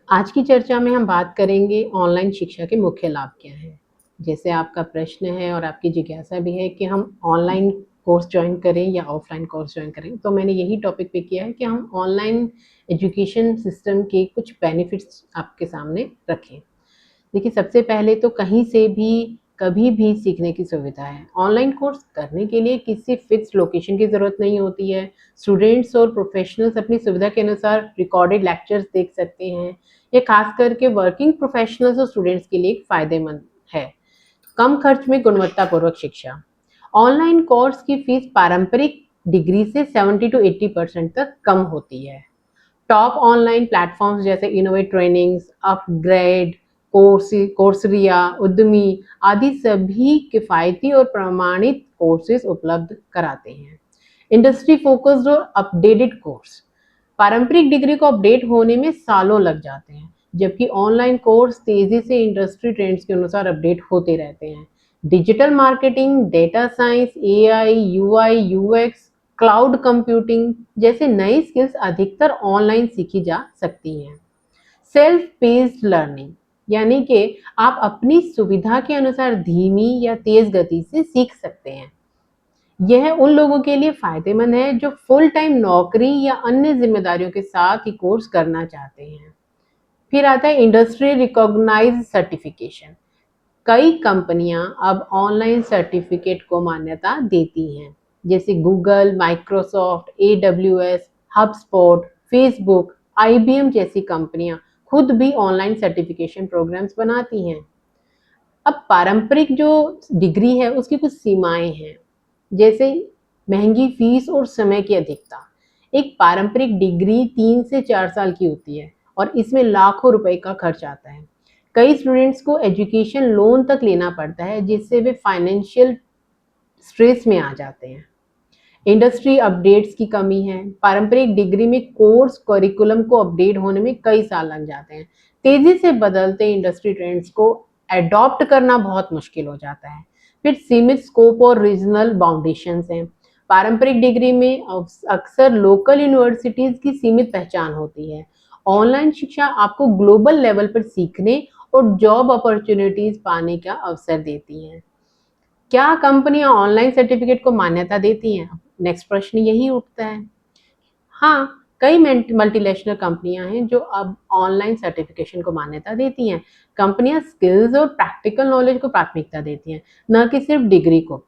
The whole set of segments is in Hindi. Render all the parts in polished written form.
आज की चर्चा में हम बात करेंगे ऑनलाइन शिक्षा के मुख्य लाभ क्या हैं। जैसे आपका प्रश्न है और आपकी जिज्ञासा भी है कि हम ऑनलाइन कोर्स ज्वाइन करें या ऑफलाइन कोर्स ज्वाइन करें, तो मैंने यही टॉपिक पिक किया है कि हम ऑनलाइन एजुकेशन सिस्टम के कुछ बेनिफिट्स आपके सामने रखें। देखिए, सबसे पहले तो कहीं से भी कभी भी सीखने की सुविधा है। ऑनलाइन कोर्स करने के लिए किसी फिक्स लोकेशन की ज़रूरत नहीं होती है। स्टूडेंट्स और प्रोफेशनल्स अपनी सुविधा के अनुसार रिकॉर्डेड लेक्चर्स देख सकते हैं। ये खास करके वर्किंग प्रोफेशनल्स और स्टूडेंट्स के लिए फ़ायदेमंद है। कम खर्च में गुणवत्तापूर्वक शिक्षा। ऑनलाइन कोर्स की फीस पारंपरिक डिग्री से 70 to 80% तक कम होती है। टॉप ऑनलाइन प्लेटफॉर्म्स जैसे इनोवेट ट्रेनिंग्स, अपग्रेड, कोर्सरिया, उद्यमी आदि सभी किफ़ायती और प्रमाणित कोर्सेज उपलब्ध कराते हैं। इंडस्ट्री फोकस्ड और अपडेटेड कोर्स। पारंपरिक डिग्री को अपडेट होने में सालों लग जाते हैं, जबकि ऑनलाइन कोर्स तेजी से इंडस्ट्री ट्रेंड्स के अनुसार अपडेट होते रहते हैं। Digital marketing, data science, AI, UI, UX, cloud computing जैसे नई स्किल्स अधिकतर ऑनलाइन सीखी जा सकती हैं। सेल्फ पेस्ड लर्निंग, यानी कि आप अपनी सुविधा के अनुसार धीमी या तेज गति से सीख सकते हैं। यह उन लोगों के लिए फायदेमंद है जो फुल टाइम नौकरी या अन्य जिम्मेदारियों के साथ ही कोर्स करना चाहते हैं। फिर आता है इंडस्ट्री रिकॉग्नाइज्ड सर्टिफिकेशन। कई कंपनियां अब ऑनलाइन सर्टिफिकेट को मान्यता देती हैं, जैसे Google, Microsoft, AWS, HubSpot, Facebook, IBM जैसी कंपनियां खुद भी ऑनलाइन सर्टिफिकेशन प्रोग्राम्स बनाती हैं। अब पारंपरिक जो डिग्री है उसकी कुछ सीमाएं हैं, जैसे महंगी फीस और समय की अधिकता। एक पारंपरिक डिग्री 3 से 4 साल की होती है और इसमें लाखों रुपए का खर्च आता है। कई स्टूडेंट्स को एजुकेशन लोन तक लेना पड़ता है, जिससे वे फाइनेंशियल स्ट्रेस में आ जाते हैं। इंडस्ट्री अपडेट्स की कमी है। पारंपरिक डिग्री में कोर्स करिकुलम को अपडेट होने में कई साल लग जाते हैं। तेजी से बदलते इंडस्ट्री ट्रेंड्स को अडॉप्ट करना बहुत मुश्किल हो जाता है। फिर सीमित स्कोप और रीजनल बाउंडेशंस हैं। पारंपरिक डिग्री में अक्सर लोकल यूनिवर्सिटीज की सीमित पहचान होती है। ऑनलाइन शिक्षा आपको ग्लोबल लेवल पर सीखने और जॉब अपॉर्चुनिटीज पाने का अवसर देती है। क्या कंपनियां ऑनलाइन सर्टिफिकेट को मान्यता देती हैं? नेक्स्ट प्रश्न यही उठता है। हाँ, कई मल्टीनेशनल कंपनियां हैं जो अब ऑनलाइन सर्टिफिकेशन को मान्यता देती हैं। कंपनियां स्किल्स और प्रैक्टिकल नॉलेज को प्राथमिकता देती हैं, न कि सिर्फ डिग्री को।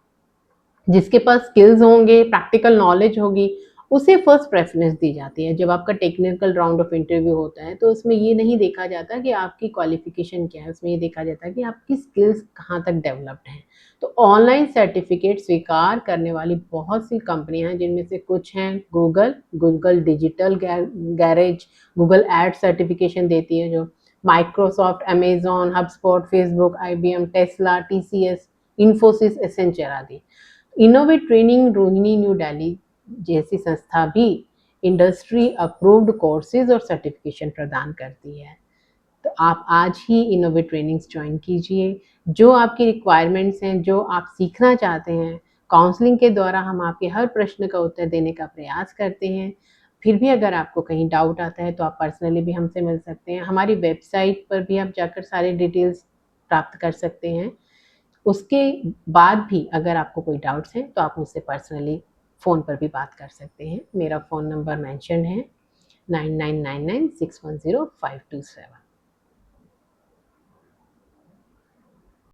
जिसके पास स्किल्स होंगे, प्रैक्टिकल नॉलेज होगी, उसे फर्स्ट प्रेफरेंस दी जाती है। जब आपका टेक्निकल राउंड ऑफ इंटरव्यू होता है, तो उसमें ये नहीं देखा जाता कि आपकी क्वालिफिकेशन क्या है, उसमें ये देखा जाता है कि आपकी स्किल्स कहाँ तक डेवलप्ड हैं। तो ऑनलाइन सर्टिफिकेट स्वीकार करने वाली बहुत सी कंपनियां हैं, जिनमें से कुछ हैं Google digital garage, Google ad certification देती है जो, Microsoft, Amazon, HubSpot, Facebook, IBM, Tesla, TCS, Infosys, Accenture आदि। Innovate training, Rohini, new Delhi जैसी संस्था भी इंडस्ट्री अप्रूव्ड कोर्सेज और सर्टिफिकेशन प्रदान करती है। तो आप आज ही इनोवेट ट्रेनिंग्स ज्वाइन कीजिए। जो आपकी रिक्वायरमेंट्स हैं, जो आप सीखना चाहते हैं, काउंसलिंग के द्वारा हम आपके हर प्रश्न का उत्तर देने का प्रयास करते हैं। फिर भी अगर आपको कहीं डाउट आता है तो आप पर्सनली भी हमसे मिल सकते हैं। हमारी वेबसाइट पर भी आप जाकर सारी डिटेल्स प्राप्त कर सकते हैं। उसके बाद भी अगर आपको कोई डाउट्स हैं तो आप मुझसे पर्सनली फ़ोन पर भी बात कर सकते हैं। मेरा फ़ोन नंबर मेंशन है 9999610527।